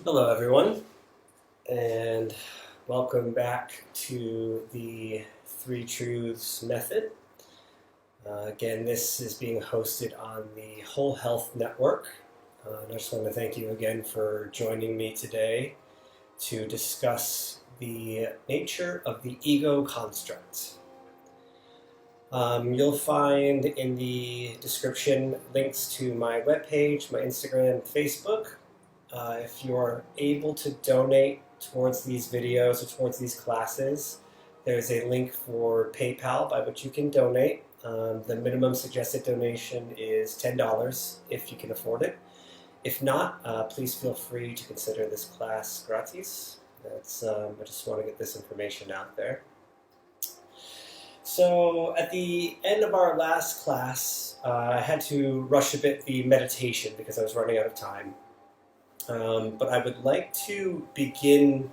Hello, everyone, and welcome back to the Three Truths Method. Again, this is being hosted on the Whole Health Network. And I just want to thank you again for joining me today to discuss the nature of the ego construct. You'll find in the description links to my webpage, my Instagram, Facebook. If you're able to donate towards these videos or towards these classes, there's a link for PayPal by which you can donate. The minimum suggested donation is $10 if you can afford it. If not, please feel free to consider this class gratis. I just want to get this information out there. So at the end of our last class, I had to rush a bit the meditation because I was running out of time. But I would like to begin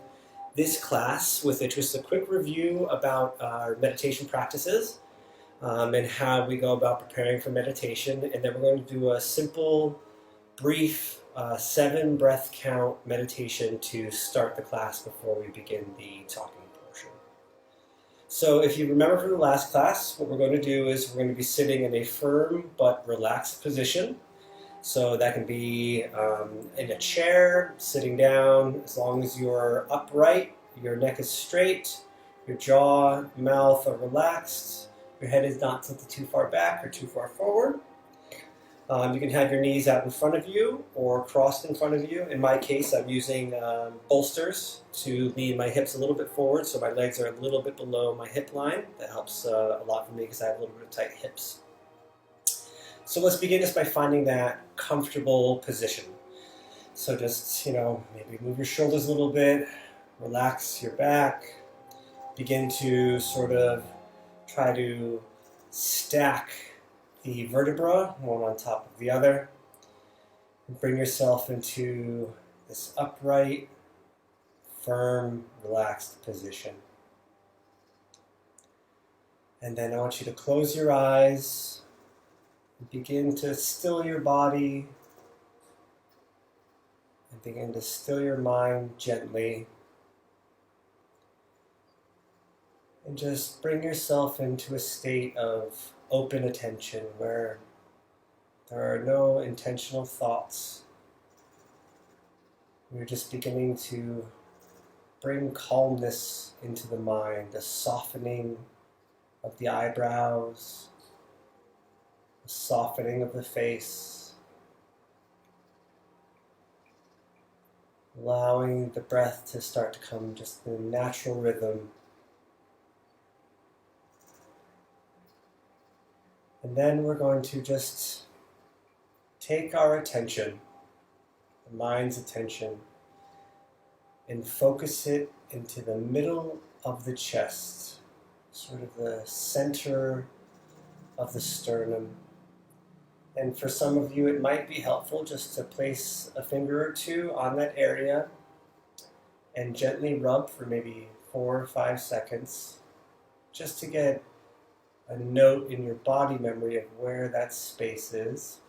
this class with just a quick review about our meditation practices and how we go about preparing for meditation. And then we're going to do a simple, brief 7 breath count meditation to start the class before we begin the talking portion. So if you remember from the last class, what we're going to do is we're going to be sitting in a firm but relaxed position. So that can be in a chair, sitting down, as long as you're upright, your neck is straight, your jaw, mouth are relaxed, your head is not tilted too far back or too far forward. You can have your knees out in front of you or crossed in front of you. In my case, I'm using bolsters to lean my hips a little bit forward so my legs are a little bit below my hip line. That helps a lot for me because I have a little bit of tight hips. So let's begin just by finding that comfortable position. So just, maybe move your shoulders a little bit, relax your back, begin to sort of try to stack the vertebra, one on top of the other, and bring yourself into this upright, firm, relaxed position. And then I want you to close your eyes. Begin to still your body and begin to still your mind gently. And just bring yourself into a state of open attention where there are no intentional thoughts. We're just beginning to bring calmness into the mind, a softening of the eyebrows, a softening of the face, allowing the breath to start to come just in a natural rhythm. And then we're going to just take our attention, the mind's attention, and focus it into the middle of the chest, sort of the center of the sternum. And for some of you, it might be helpful just to place a finger or two on that area and gently rub for maybe 4 or 5 seconds, just to get a note in your body memory of where that space is.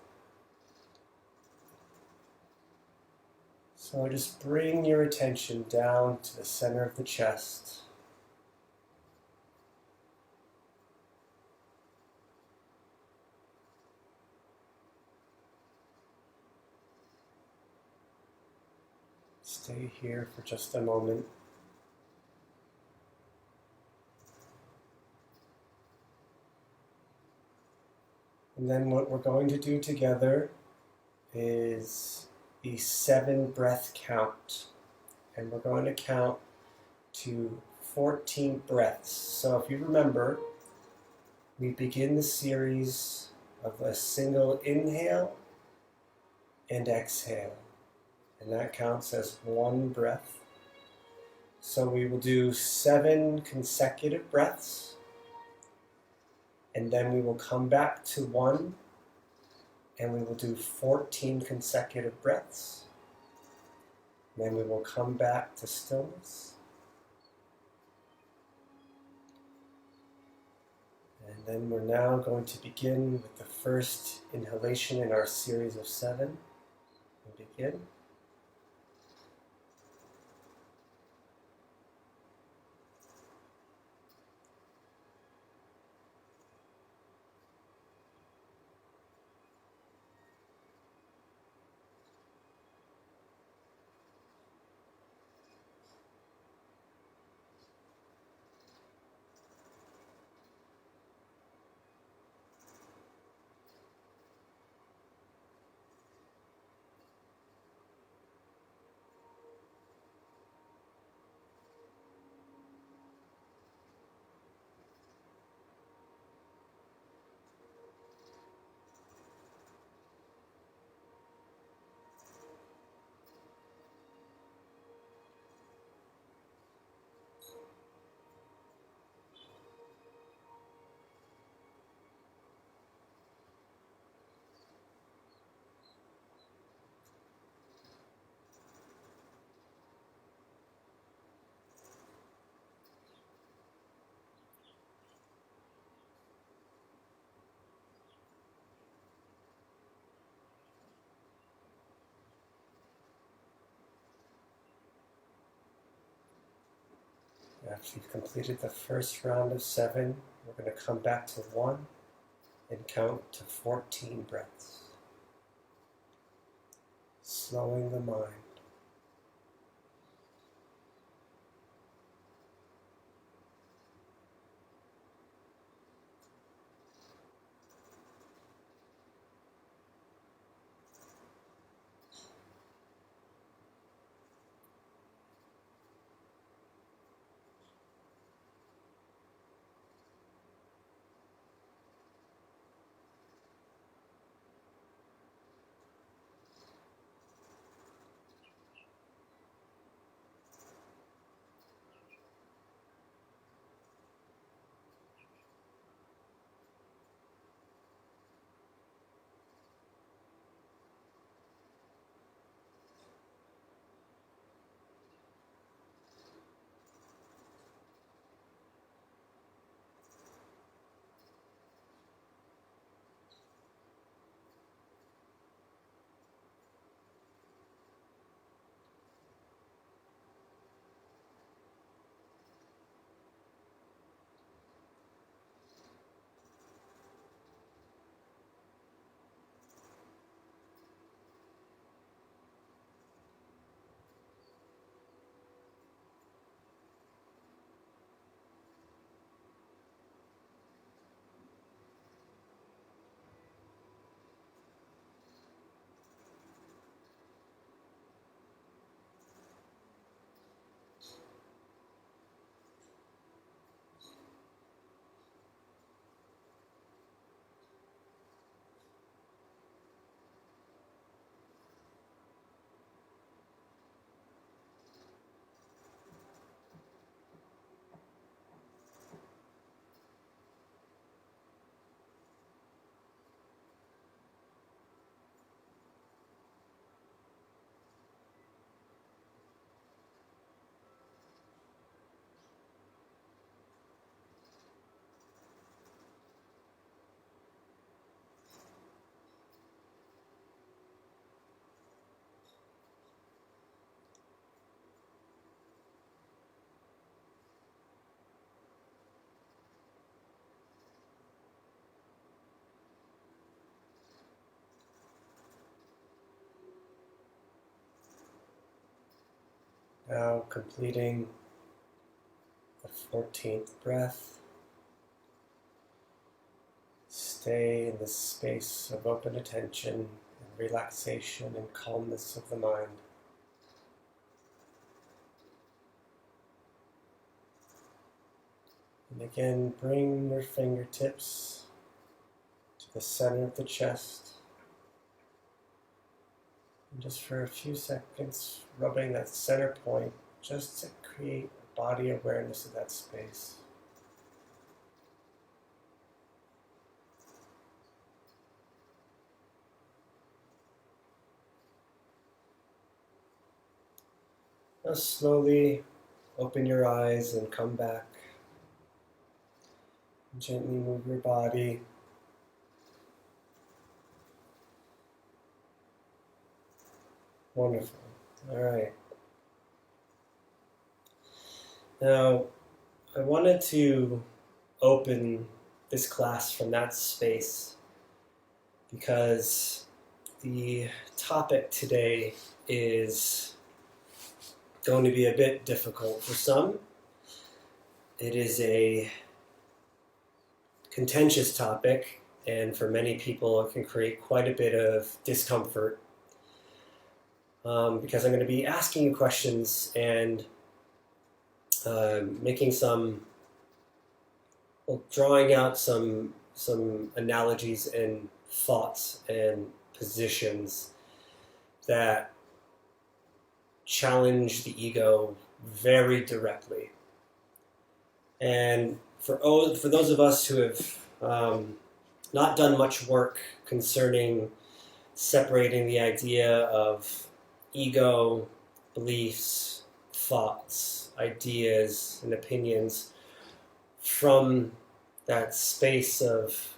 So just bring your attention down to the center of the chest. Stay here for just a moment. And then what we're going to do together is the 7 breath count. And we're going to count to 14 breaths. So if you remember, we begin the series of a single inhale and exhale. And that counts as 1 breath. So we will do 7 consecutive breaths. And then we will come back to 1. And we will do 14 consecutive breaths. And then we will come back to stillness. And then we're now going to begin with the first inhalation in our series of 7. We begin. After you've completed the first round of 7, we're going to come back to 1 and count to 14 breaths, slowing the mind. Now completing the 14th breath, stay in this space of open attention and relaxation and calmness of the mind. And again, bring your fingertips to the center of the chest. And just for a few seconds, rubbing that center point just to create a body awareness of that space. Now slowly open your eyes and come back. Gently move your body. Wonderful. All right. Now, I wanted to open this class from that space because the topic today is going to be a bit difficult for some. It is a contentious topic, and for many people it can create quite a bit of discomfort because I'm going to be asking you questions and making drawing out some analogies and thoughts and positions that challenge the ego very directly. And for those of us who have not done much work concerning separating the idea of ego, beliefs, thoughts, ideas, and opinions from that space of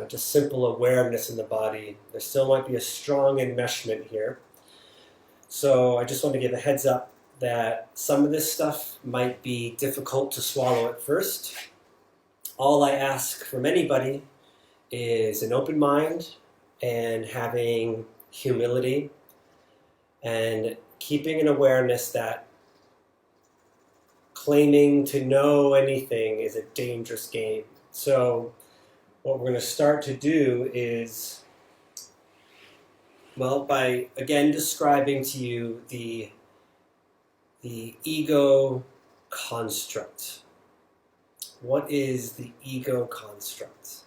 just simple awareness in the body, there still might be a strong enmeshment here. So I just want to give a heads up that some of this stuff might be difficult to swallow at first. All I ask from anybody is an open mind and having humility and keeping an awareness that claiming to know anything is a dangerous game. So what we're going to start to do is, well, by again describing to you the ego construct. What is the ego construct?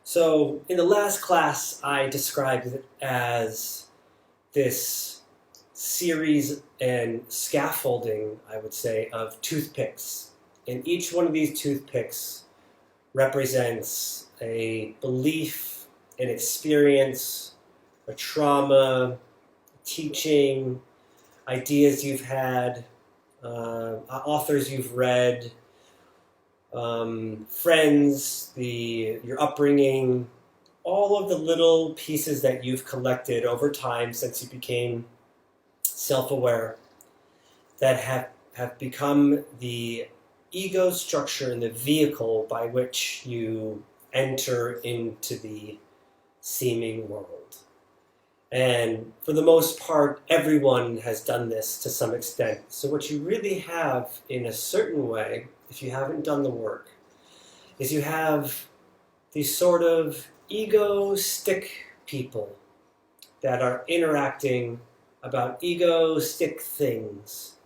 So in the last class, I described it as this series and scaffolding, I would say, of toothpicks. And each one of these toothpicks represents a belief, an experience, a trauma, teaching, ideas you've had, authors you've read, friends, your upbringing, all of the little pieces that you've collected over time since you became self-aware that have become the ego structure and the vehicle by which you enter into the seeming world. And for the most part, everyone has done this to some extent. So what you really have, in a certain way, if you haven't done the work, is you have these sort of ego stick people that are interacting about ego stick things.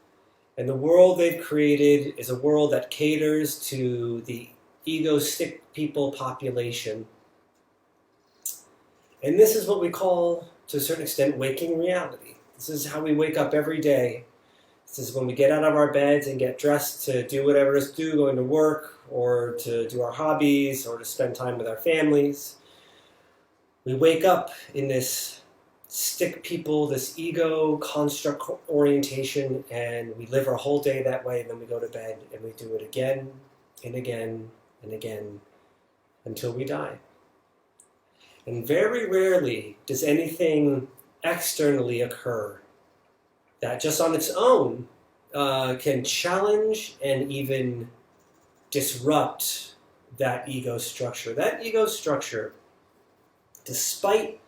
And the world they've created is a world that caters to the ego stick people population. And this is what we call, to a certain extent, waking reality. This is how we wake up every day. This is when we get out of our beds and get dressed to do whatever it is to do, going to work, or to do our hobbies, or to spend time with our families. We wake up in this stick people, this ego construct orientation, and we live our whole day that way, and then we go to bed, and we do it again, and again, and again, until we die. And very rarely does anything externally occur that just on its own can challenge and even disrupt that ego structure. That ego structure, despite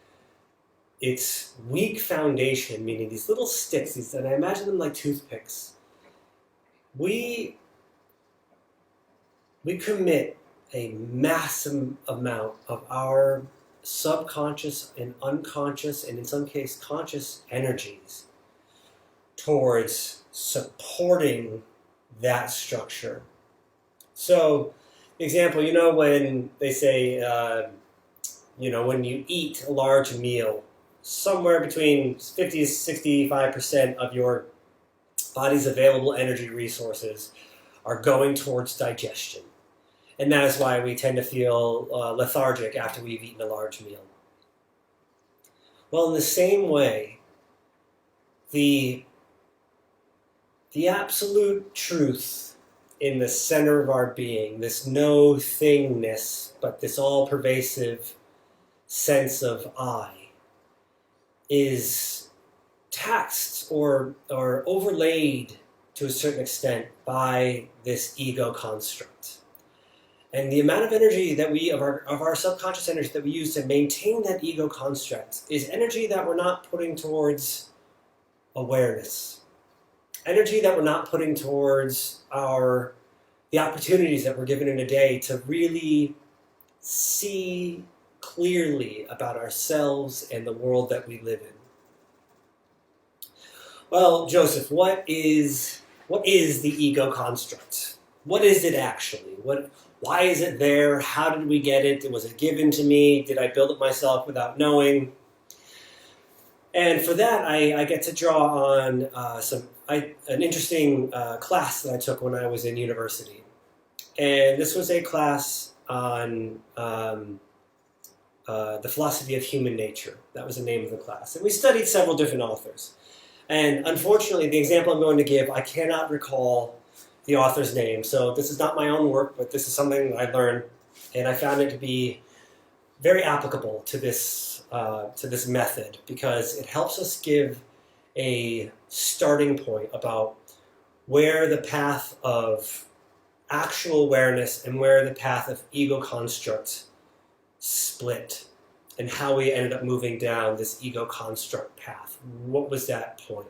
its weak foundation, meaning these little sticks, and I imagine them like toothpicks, we commit a massive amount of our subconscious and unconscious, and in some cases conscious energies towards supporting that structure. So, example, when they say, when you eat a large meal, somewhere between 50 to 65% of your body's available energy resources are going towards digestion. And that is why we tend to feel lethargic after we've eaten a large meal. Well, in the same way, the absolute truth in the center of our being, this no thingness, but this all-pervasive sense of I, is taxed or overlaid to a certain extent by this ego construct. And the amount of energy that of our subconscious energy that we use to maintain that ego construct is energy that we're not putting towards awareness. Energy that we're not putting towards the opportunities that we're given in a day to really see clearly about ourselves and the world that we live in. Well, Joseph, what is the ego construct? What is it actually? Why is it there? How did we get it? Was it given to me? Did I build it myself without knowing? And for that, I get to draw on an interesting class that I took when I was in university. And this was a class on the philosophy of human nature. That was the name of the class. And we studied several different authors. And unfortunately, the example I'm going to give, I cannot recall the author's name. So this is not my own work, but this is something that I learned, and I found it to be very applicable to this method, because it helps us give a starting point about where the path of actual awareness and where the path of ego construct split, and how we ended up moving down this ego construct path. What was that point?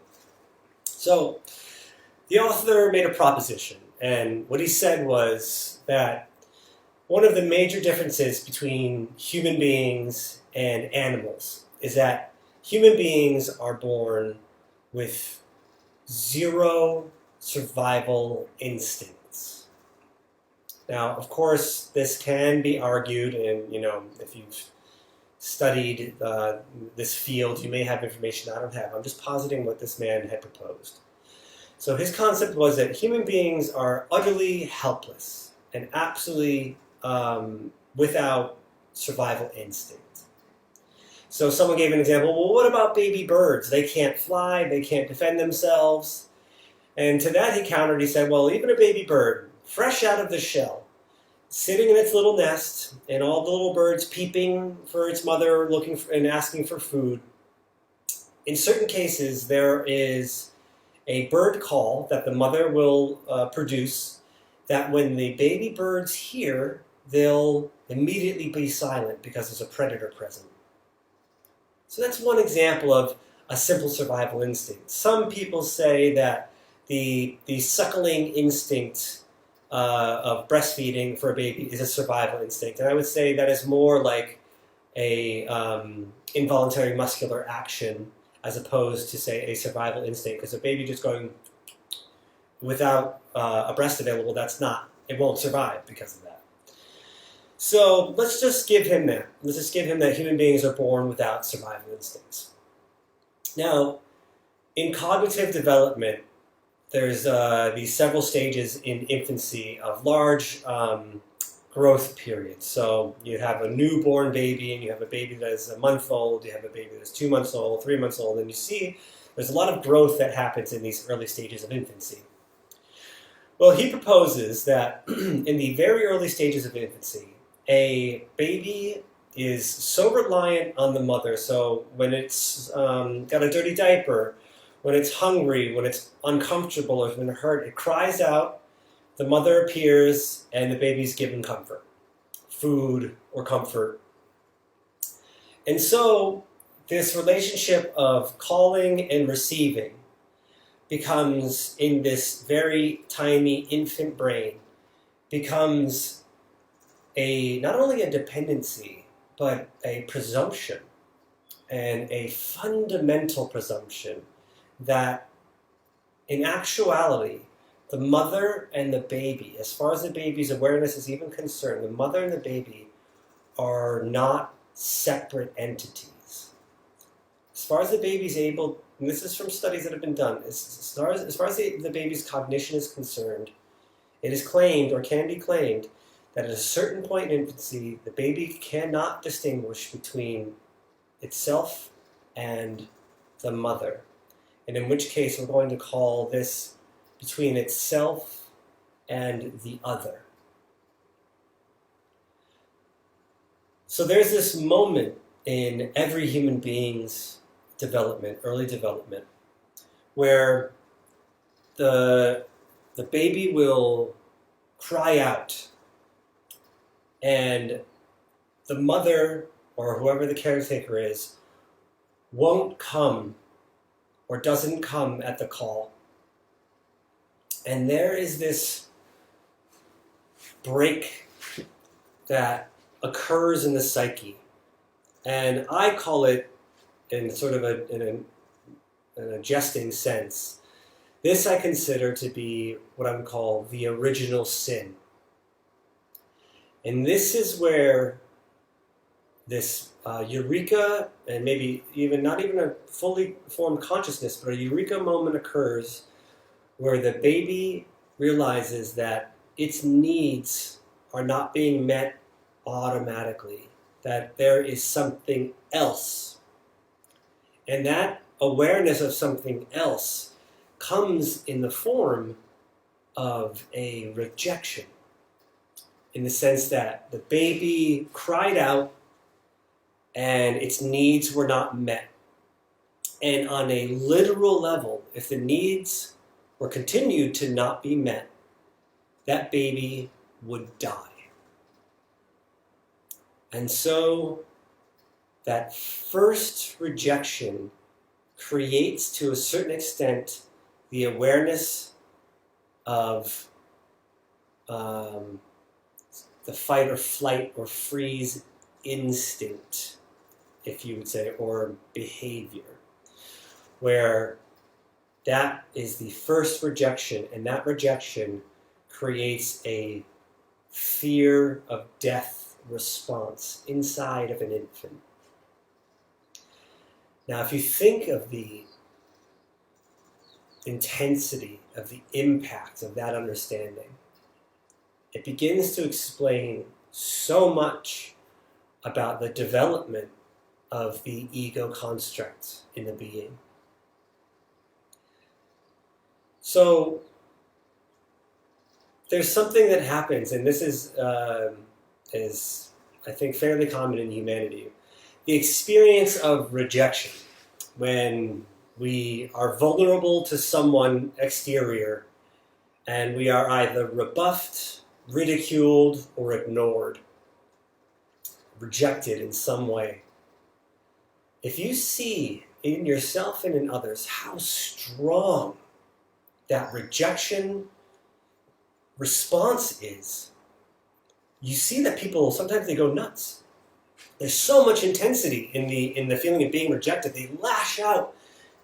So the author made a proposition, and what he said was that one of the major differences between human beings and animals is that human beings are born with zero survival instincts. Now, of course, this can be argued, and if you've studied this field, you may have information I don't have. I'm just positing what this man had proposed. So his concept was that human beings are utterly helpless and absolutely without survival instinct. So someone gave an example, well, what about baby birds? They can't fly, they can't defend themselves. And to that he countered, he said, well, even a baby bird, fresh out of the shell, sitting in its little nest, and all the little birds peeping for its mother, looking for, and asking for food. In certain cases, there is a bird call that the mother will produce that when the baby birds hear, they'll immediately be silent because there's a predator present. So that's one example of a simple survival instinct. Some people say that the suckling instinct of breastfeeding for a baby is a survival instinct, and I would say that is more like a involuntary muscular action as opposed to, say, a survival instinct, because a baby just going without a breast available, it won't survive because of that. So let's just give him that. Let's just give him that human beings are born without survival instincts. Now, in cognitive development, there's these several stages in infancy of large growth periods. So you have a newborn baby, and you have a baby that is a month old, you have a baby that's 2 months old, 3 months old, and you see there's a lot of growth that happens in these early stages of infancy. Well, he proposes that in the very early stages of infancy, a baby is so reliant on the mother, so when it's got a dirty diaper, when it's hungry, when it's uncomfortable, or when it's hurt, it cries out, the mother appears, and the baby's given comfort, food or comfort. And so this relationship of calling and receiving becomes, in this very tiny infant brain, becomes not only a dependency, but a presumption, and a fundamental presumption that in actuality, the mother and the baby, as far as the baby's awareness is even concerned, the mother and the baby are not separate entities. As far as the baby's able, and this is from studies that have been done, as far as the baby's cognition is concerned, it is claimed, or can be claimed, that at a certain point in infancy, the baby cannot distinguish between itself and the mother. And in which case, we're going to call this between itself and the other. So there's this moment in every human being's development, early development, where the baby will cry out, and the mother, or whoever the caretaker is, won't come or doesn't come at the call. And there is this break that occurs in the psyche. And I call it, in sort of in a jesting sense, this I consider to be what I would call the original sin. And this is where this eureka, and maybe even not even a fully formed consciousness, but a eureka moment occurs where the baby realizes that its needs are not being met automatically, that there is something else. And that awareness of something else comes in the form of a rejection, in the sense that the baby cried out and its needs were not met. And on a literal level, if the needs or continued to not be met, that baby would die. And so that first rejection creates, to a certain extent, the awareness of the fight or flight or freeze instinct, if you would say, or behavior, where that is the first rejection, and that rejection creates a fear of death response inside of an infant. Now, if you think of the intensity of the impact of that understanding, it begins to explain so much about the development of the ego construct in the being. So there's something that happens, and this is I think fairly common in humanity. The experience of rejection, when we are vulnerable to someone exterior and we are either rebuffed, ridiculed, or ignored, rejected in some way. If you see in yourself and in others how strong that rejection response is, you see that people, sometimes they go nuts. There's so much intensity in the feeling of being rejected. They lash out,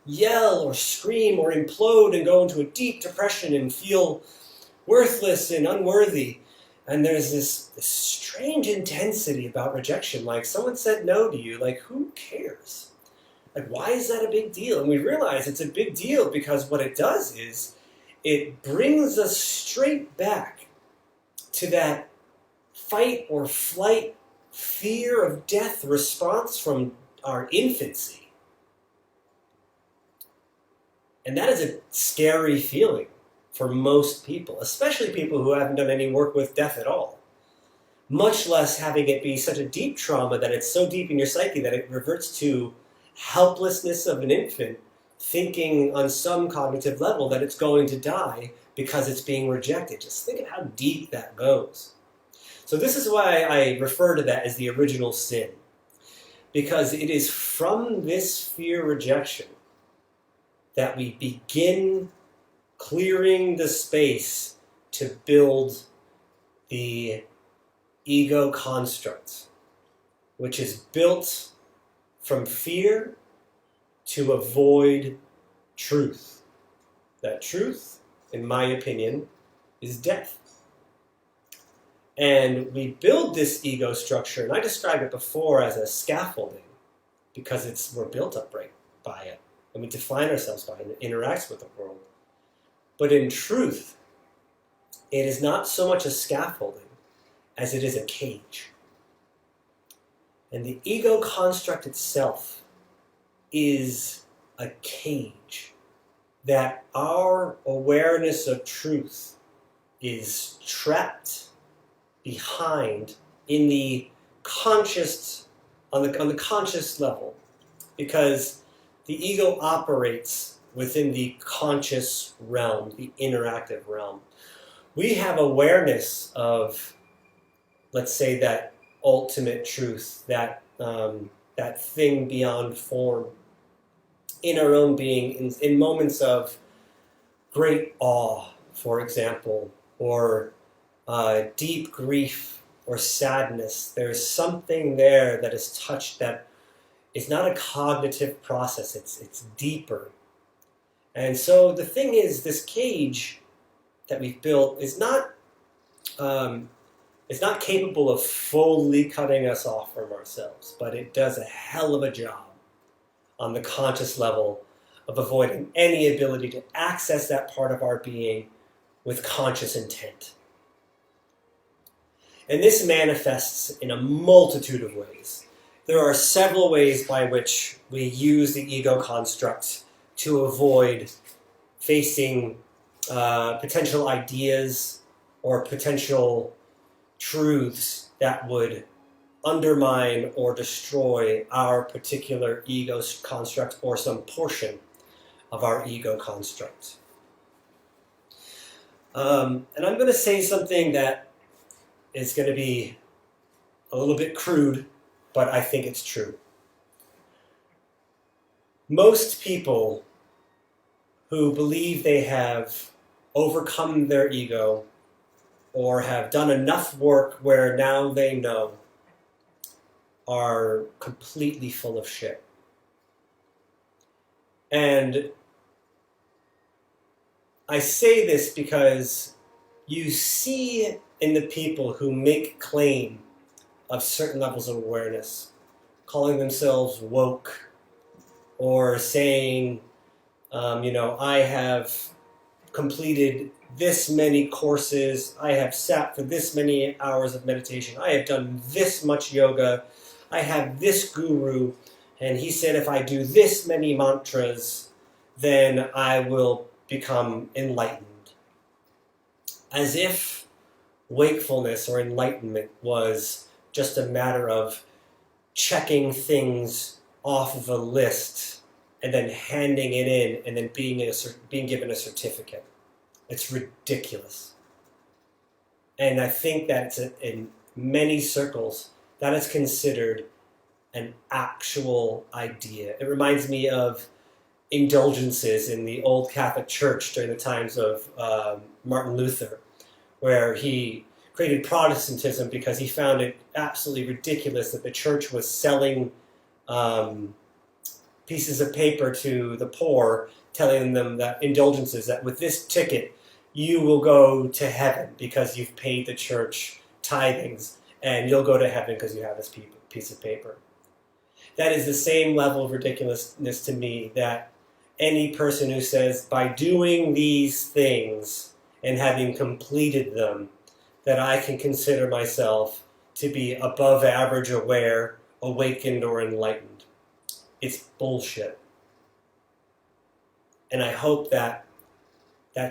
yell or scream or implode and go into a deep depression and feel worthless and unworthy. And there's this strange intensity about rejection. Like, someone said no to you, like, who cares? Like, why is that a big deal? And we realize it's a big deal because what it does is it brings us straight back to that fight or flight, fear of death response from our infancy. And that is a scary feeling for most people, especially people who haven't done any work with death at all. Much less having it be such a deep trauma that it's so deep in your psyche that it reverts to helplessness of an infant, thinking on some cognitive level that it's going to die because it's being rejected. Just think of how deep that goes. So this is why I refer to that as the original sin, because it is from this fear rejection that we begin clearing the space to build the ego construct, which is built from fear to avoid truth. That truth, in my opinion, is death. And we build this ego structure, and I described it before as a scaffolding, because we're built up right by it, and we define ourselves by it, and it interacts with the world. But in truth, it is not so much a scaffolding as it is a cage. And the ego construct itself is a cage that our awareness of truth is trapped behind in the conscious, on the conscious level, because the ego operates within the conscious realm, the interactive realm. We have awareness of, let's say, that ultimate truth, that thing beyond form, in our own being, in moments of great awe, for example, or deep grief or sadness. There's something there that is touched that is not a cognitive process. It's deeper. And so the thing is, this cage that we've built is not capable of fully cutting us off from ourselves, but it does a hell of a job on the conscious level of avoiding any ability to access that part of our being with conscious intent. And this manifests in a multitude of ways. There are several ways by which we use the ego construct to avoid facing potential ideas or potential truths that would undermine or destroy our particular ego construct or some portion of our ego construct. And I'm going to say something that is going to be a little bit crude, but I think it's true. Most people who believe they have overcome their ego or have done enough work where now they know are completely full of shit. And I say this because you see in the people who make claim of certain levels of awareness, calling themselves woke or saying, I have completed this many courses, I have sat for this many hours of meditation, I have done this much yoga, I have this guru, and he said if I do this many mantras, then I will become enlightened. As if wakefulness or enlightenment was just a matter of checking things off of a list and then handing it in and then being given a certificate. It's ridiculous. And I think that in many circles, that is considered an actual idea. It reminds me of indulgences in the old Catholic Church during the times of Martin Luther, where he created Protestantism because he found it absolutely ridiculous that the church was selling pieces of paper to the poor, telling them that indulgences, that with this ticket you will go to heaven because you've paid the church tithings, and you'll go to heaven because you have this piece of paper. That is the same level of ridiculousness to me that any person who says, by doing these things and having completed them, that I can consider myself to be above average aware, awakened, or enlightened. It's bullshit. And I hope that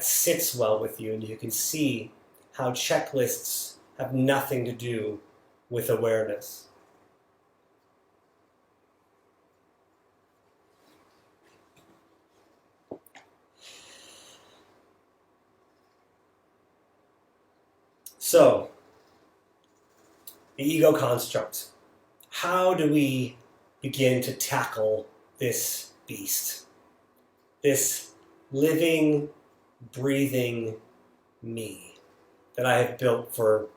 sits well with you and you can see how checklists have nothing to do with awareness. So, the ego construct. How do we begin to tackle this beast? This living, breathing me that I have built for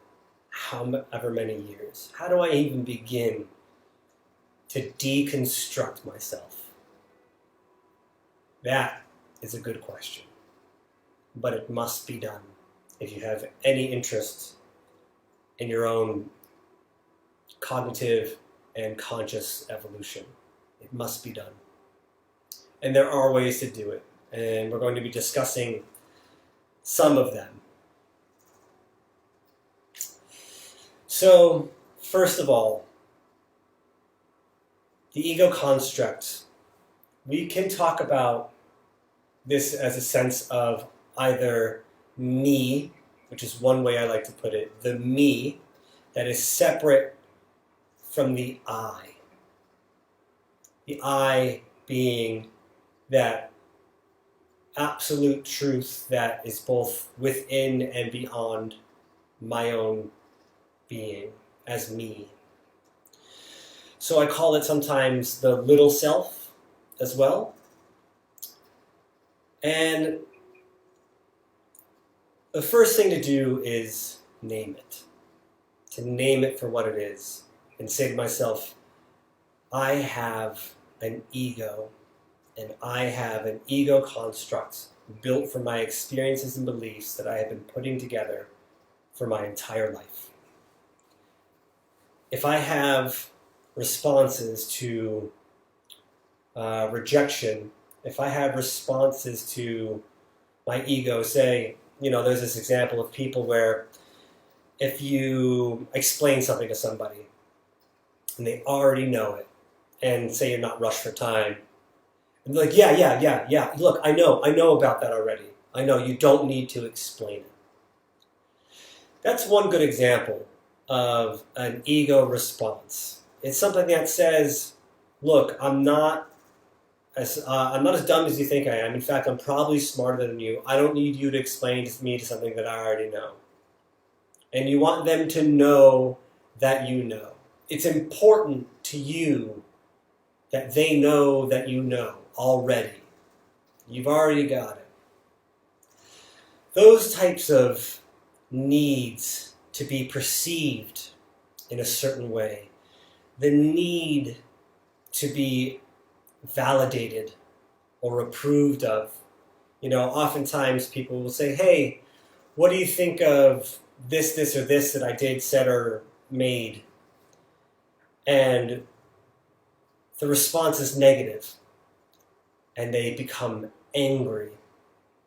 however many years. How do I even begin to deconstruct myself? That is a good question, but it must be done. If you have any interest in your own cognitive and conscious evolution, it must be done. And there are ways to do it, and we're going to be discussing some of them. So, first of all, the ego construct. We can talk about this as a sense of either me, which is one way I like to put it, the me that is separate from the I. The I being that absolute truth that is both within and beyond my own being as me. So I call it sometimes the little self as well. And the first thing to do is name it. To name it for what it is. And say to myself, I have an ego. And I have an ego construct built from my experiences and beliefs that I have been putting together for my entire life. If I have responses to rejection, if I have responses to my ego, say, there's this example of people where if you explain something to somebody and they already know it, and say you're not rushed for time, and they're like, yeah, look, I know about that already. I know, you don't need to explain it. That's one good example of an ego response. It's something that says, look, I'm not I'm not as dumb as you think I am. In fact, I'm probably smarter than you. I don't need you to explain to me something that I already know. And you want them to know that you know. It's important to you that they know that you know already. You've already got it. Those types of needs to be perceived in a certain way, the need to be validated or approved of. Oftentimes people will say, hey, what do you think of this, or this that I did, said, or made? And the response is negative, and they become angry.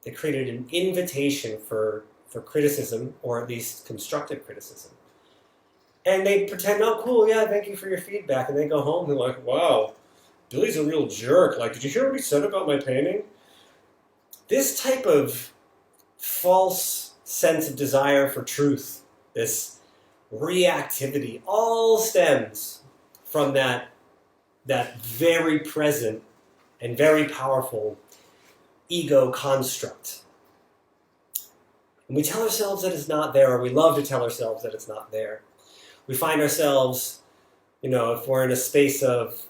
They created an invitation for criticism, or at least constructive criticism. And they pretend, oh, cool, yeah, thank you for your feedback. And they go home and they're like, wow, Billy's a real jerk. Like, did you hear what he said about my painting? This type of false sense of desire for truth, this reactivity, all stems from that very present and very powerful ego construct. And we tell ourselves that it's not there, or we love to tell ourselves that it's not there. We find ourselves, if we're in a space of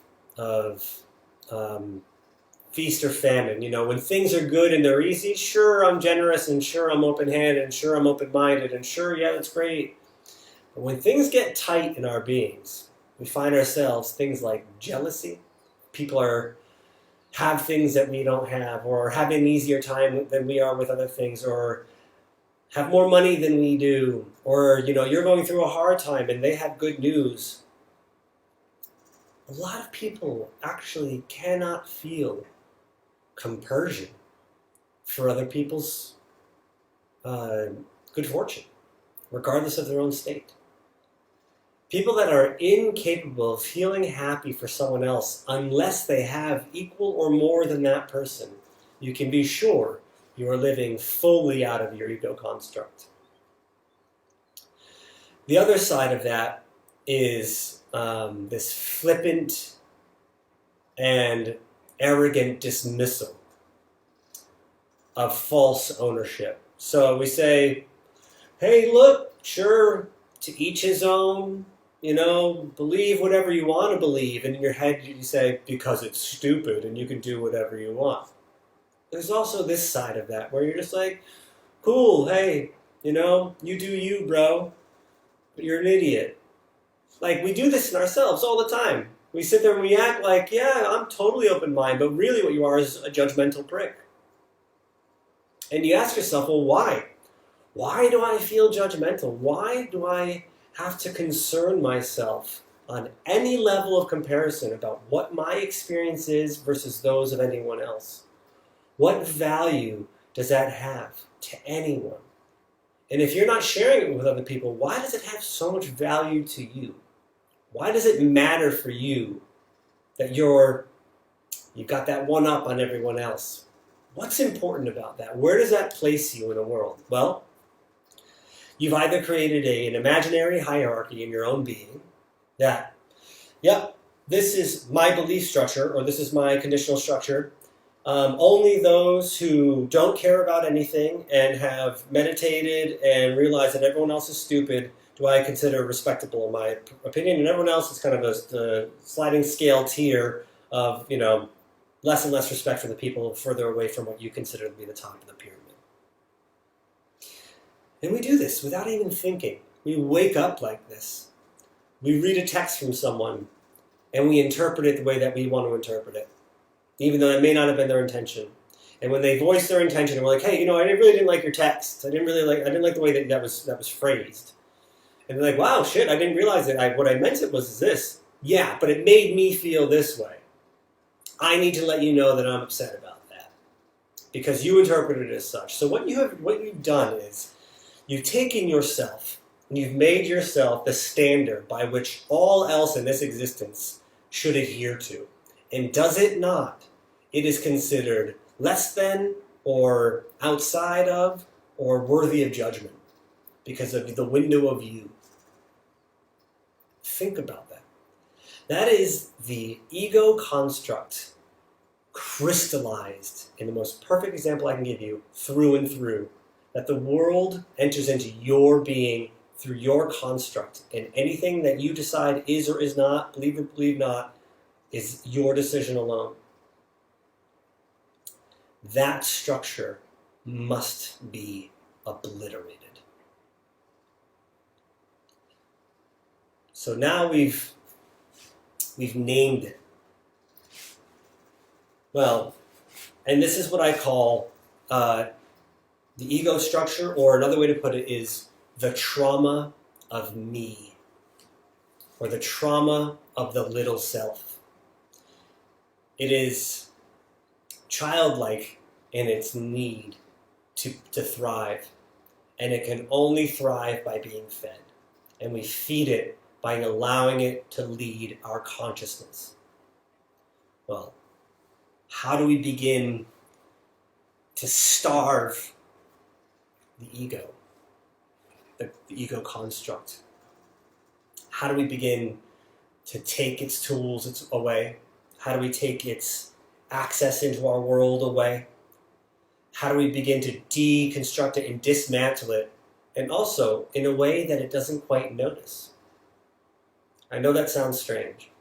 feast or famine, when things are good and they're easy, sure, I'm generous, and sure, I'm open-handed, and sure, I'm open-minded, and sure, yeah, that's great. But when things get tight in our beings, we find ourselves things like jealousy. People have things that we don't have, or have an easier time than we are with other things, or have more money than we do, or, you're going through a hard time and they have good news. A lot of people actually cannot feel compersion for other people's good fortune, regardless of their own state. People that are incapable of feeling happy for someone else unless they have equal or more than that person, you can be sure you are living fully out of your ego construct. The other side of that is this flippant and arrogant dismissal of false ownership. So we say, hey, look, sure, to each his own, believe whatever you want to believe. And in your head you say, because it's stupid and you can do whatever you want. There's also this side of that where you're just like, cool, hey, you do you, bro, but you're an idiot. Like, we do this in ourselves all the time. We sit there and we act like, yeah, I'm totally open-minded, but really what you are is a judgmental prick. And you ask yourself, well, why? Why do I feel judgmental? Why do I have to concern myself on any level of comparison about what my experience is versus those of anyone else? What value does that have to anyone? And if you're not sharing it with other people, why does it have so much value to you? Why does it matter for you that you've got that one up on everyone else? What's important about that? Where does that place you in the world? Well, you've either created an imaginary hierarchy in your own being that, yep, this is my belief structure, or this is my conditional structure. Only those who don't care about anything and have meditated and realized that everyone else is stupid do I consider respectable in my opinion, and everyone else is kind of the sliding scale tier of, less and less respect for the people further away from what you consider to be the top of the pyramid. And we do this without even thinking. We wake up like this. We read a text from someone and we interpret it the way that we want to interpret it, even though it may not have been their intention. And when they voice their intention, and we're like, hey, I really didn't like your text. I didn't like the way that was phrased. And they're like, wow, shit, I didn't realize it. What I meant it was this. Yeah, but it made me feel this way. I need to let you know that I'm upset about that because you interpreted it as such. So what you've done is you've taken yourself and you've made yourself the standard by which all else in this existence should adhere to. And does it not, it is considered less than or outside of or worthy of judgment because of the window of you. Think about that. That is the ego construct crystallized in the most perfect example I can give you, through and through, that the world enters into your being through your construct, and anything that you decide is or is not, believe or believe not, is your decision alone. That structure must be obliterated. So now we've named it. Well, and this is what I call the ego structure, or another way to put it is the trauma of me, or the trauma of the little self. It is childlike in its need to thrive, and it can only thrive by being fed. And we feed it by allowing it to lead our consciousness. Well, how do we begin to starve the ego, the ego construct? How do we begin to take its tools away? How do we take its access into our world away? How do we begin to deconstruct it and dismantle it, and also in a way that it doesn't quite notice? I know that sounds strange.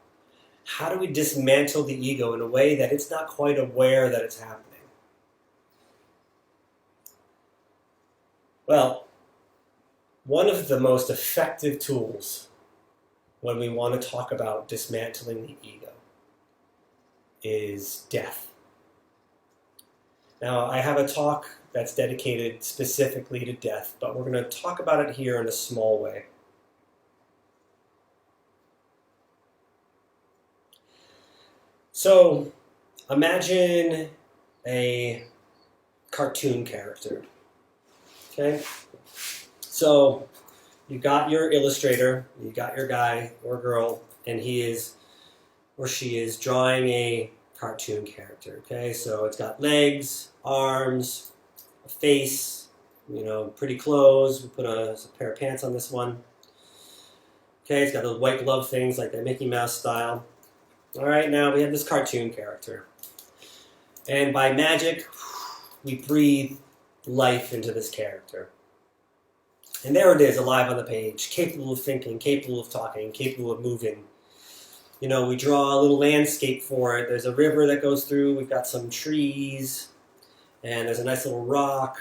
How do we dismantle the ego in a way that it's not quite aware that it's happening? Well, one of the most effective tools when we want to talk about dismantling the ego is death. Now, I have a talk that's dedicated specifically to death, but we're going to talk about it here in a small way. So, imagine a cartoon character, okay? So, you got your illustrator, you got your guy or girl, and he is or she is drawing a cartoon character, okay? So it's got legs, arms, a face, pretty clothes. We put a pair of pants on this one. Okay, it's got those white glove things like that Mickey Mouse style. All right, now we have this cartoon character. And by magic, we breathe life into this character. And there it is, alive on the page, capable of thinking, capable of talking, capable of moving. We draw a little landscape for it. There's a river that goes through. We've got some trees, and there's a nice little rock.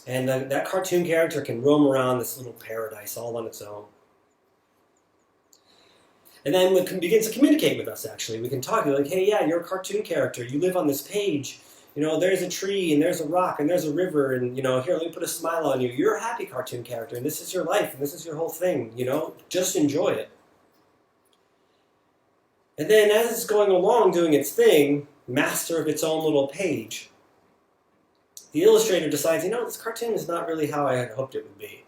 And that cartoon character can roam around this little paradise all on its own. And then it begins to communicate with us, actually. We can talk, like, hey, yeah, you're a cartoon character. You live on this page. There's a tree, and there's a rock, and there's a river, and, here, let me put a smile on you. You're a happy cartoon character, and this is your life, and this is your whole thing, Just enjoy it. And then as it's going along doing its thing, master of its own little page, the illustrator decides, this cartoon is not really how I had hoped it would be.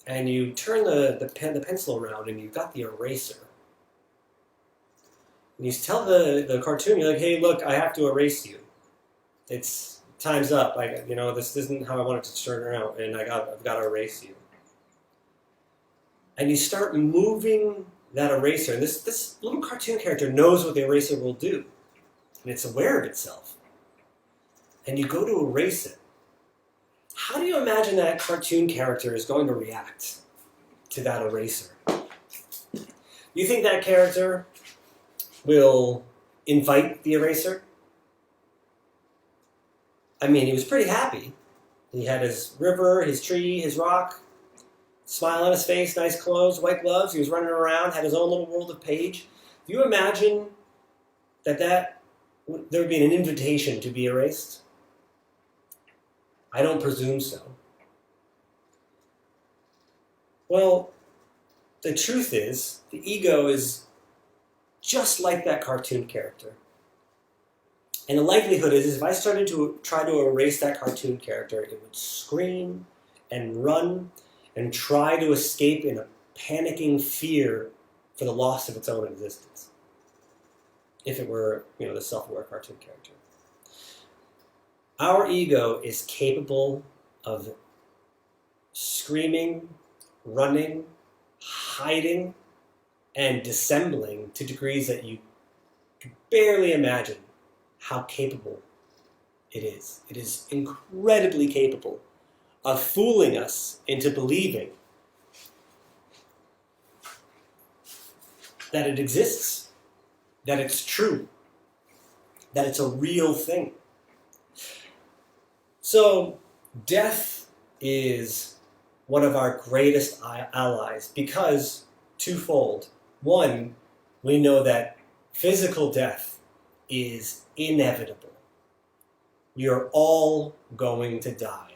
And you turn the pencil around, and you've got the eraser. And you tell the cartoon, you're like, hey, look, I have to erase you. It's time's up. This isn't how I want it to turn out, and I've got to erase you. And you start moving that eraser, and this little cartoon character knows what the eraser will do, and it's aware of itself. And you go to erase it. How do you imagine that cartoon character is going to react to that eraser? You think that character will invite the eraser? I mean, he was pretty happy. He had his river, his tree, his rock, smile on his face, nice clothes, white gloves. He was running around, had his own little world of page. Do you imagine that there would be an invitation to be erased? I don't presume so. Well, the truth is, the ego is just like that cartoon character. And the likelihood is if I started to try to erase that cartoon character, it would scream and run and try to escape in a panicking fear for the loss of its own existence. If it were, the self-aware cartoon character. Our ego is capable of screaming, running, hiding, and dissembling to degrees that you can barely imagine how capable it is. It is incredibly capable of fooling us into believing that it exists, that it's true, that it's a real thing. So, death is one of our greatest allies because twofold. One, we know that physical death is inevitable. We are all going to die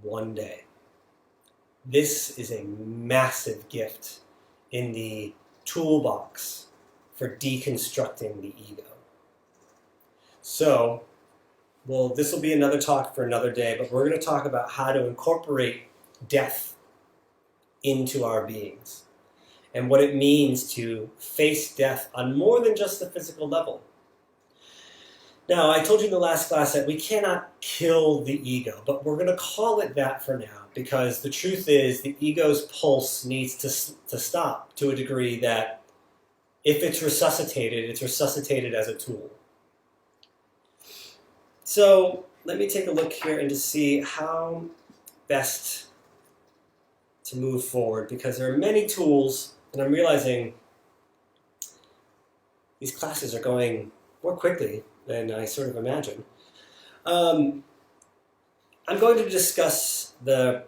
one day. This is a massive gift in the toolbox for deconstructing the ego. So, well, this will be another talk for another day, but we're going to talk about how to incorporate death into our beings and what it means to face death on more than just the physical level. Now, I told you in the last class that we cannot kill the ego, but we're going to call it that for now because the truth is the ego's pulse needs to stop to a degree that if it's resuscitated as a tool. So let me take a look here and to see how best to move forward because there are many tools and I'm realizing these classes are going more quickly than I sort of imagined. I'm going to discuss the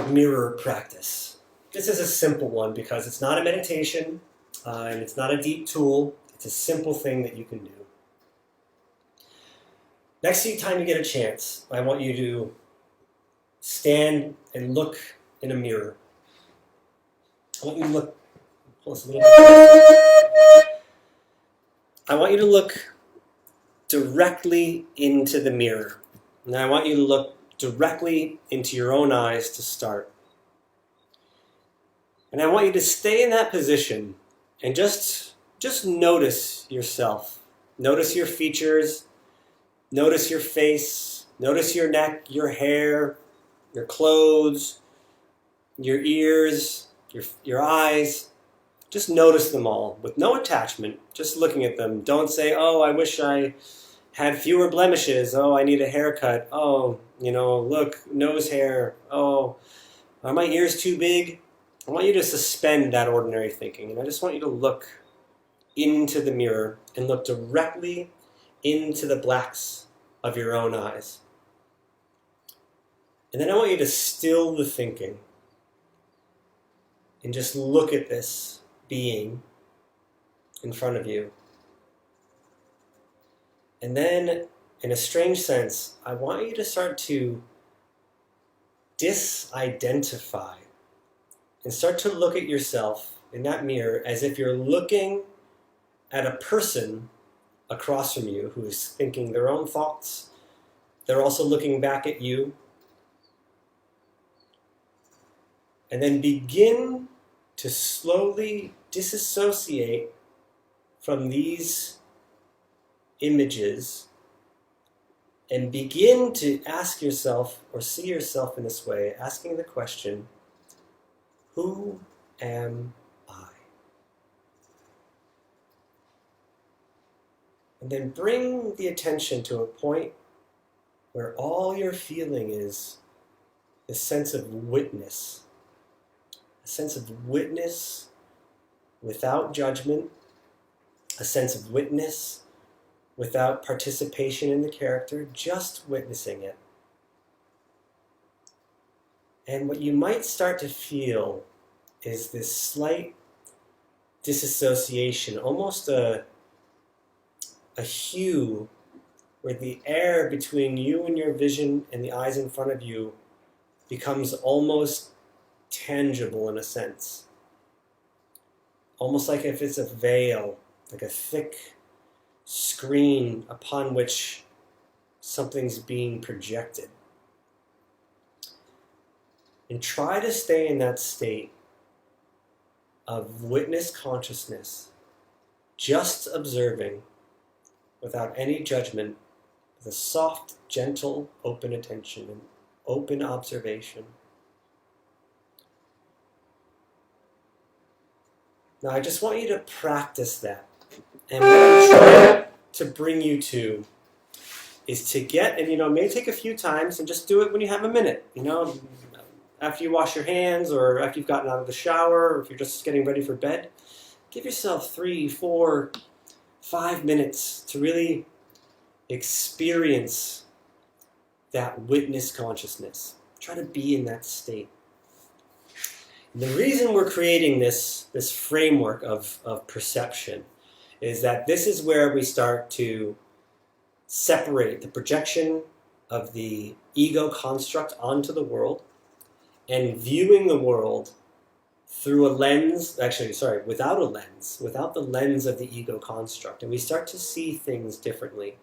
mirror practice. This is a simple one because it's not a meditation and it's not a deep tool. It's a simple thing that you can do. Next time you get a chance, I want you to stand and look in a mirror. I want you to look, pull this a little bit closer. I want you to look directly into the mirror. And I want you to look directly into your own eyes to start. And I want you to stay in that position and just notice yourself. Notice your features. Notice your face, notice your neck, your hair, your clothes, your ears, your eyes. Just notice them all with no attachment, just looking at them. Don't say, oh, I wish I had fewer blemishes. Oh, I need a haircut. Oh, look, nose hair. Oh, are my ears too big? I want you to suspend that ordinary thinking. And I just want you to look into the mirror and look directly into the blacks of your own eyes. And then I want you to still the thinking and just look at this being in front of you. And then, in a strange sense, I want you to start to disidentify and start to look at yourself in that mirror as if you're looking at a person across from you who is thinking their own thoughts. They're also looking back at you. And then begin to slowly disassociate from these images and begin to ask yourself or see yourself in this way, asking the question, who am I? And then bring the attention to a point where all you're feeling is a sense of witness. A sense of witness without judgment. A sense of witness without participation in the character, just witnessing it. And what you might start to feel is this slight disassociation, almost a hue where the air between you and your vision and the eyes in front of you becomes almost tangible in a sense. Almost like if it's a veil, like a thick screen upon which something's being projected. And try to stay in that state of witness consciousness, just observing, without any judgment, with a soft, gentle, open attention and open observation. Now I just want you to practice that. And what I'm trying to bring you to is to get, and it may take a few times, and just do it when you have a minute. After you wash your hands, or after you've gotten out of the shower, or if you're just getting ready for bed, give yourself 3, 4, 5 minutes to really experience that witness consciousness. Try to be in that state. And the reason we're creating this framework of perception is that this is where we start to separate the projection of the ego construct onto the world and viewing the world through a lens, without a lens, without the lens of the ego construct. And we start to see things differently.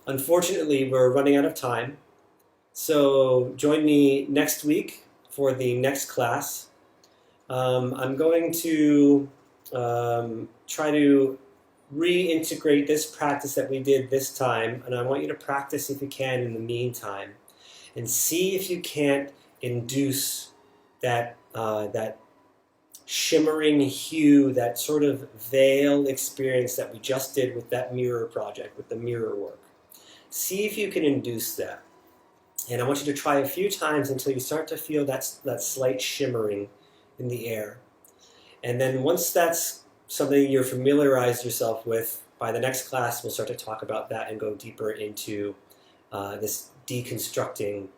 Unfortunately, we're running out of time. So join me next week for the next class. I'm going to try to reintegrate this practice that we did this time, and I want you to practice if you can in the meantime, and see if you can't induce that shimmering hue, that sort of veil experience that we just did with that mirror project, with the mirror work. See if you can induce that. And I want you to try a few times until you start to feel that slight shimmering in the air. And then once that's something you're familiarized yourself with, by the next class we'll start to talk about that and go deeper into this deconstructing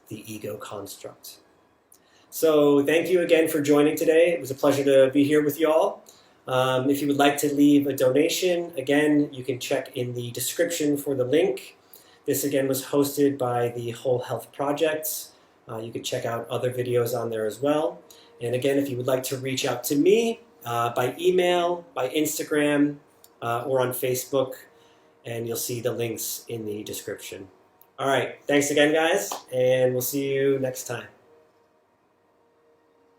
the ego construct. So thank you again for joining today. It was a pleasure to be here with you all. If you would like to leave a donation, again, you can check in the description for the link. This again was hosted by the Whole Health Project. You can check out other videos on there as well. And again, if you would like to reach out to me by email, by Instagram, or on Facebook, and you'll see the links in the description. All right, thanks again, guys, and we'll see you next time.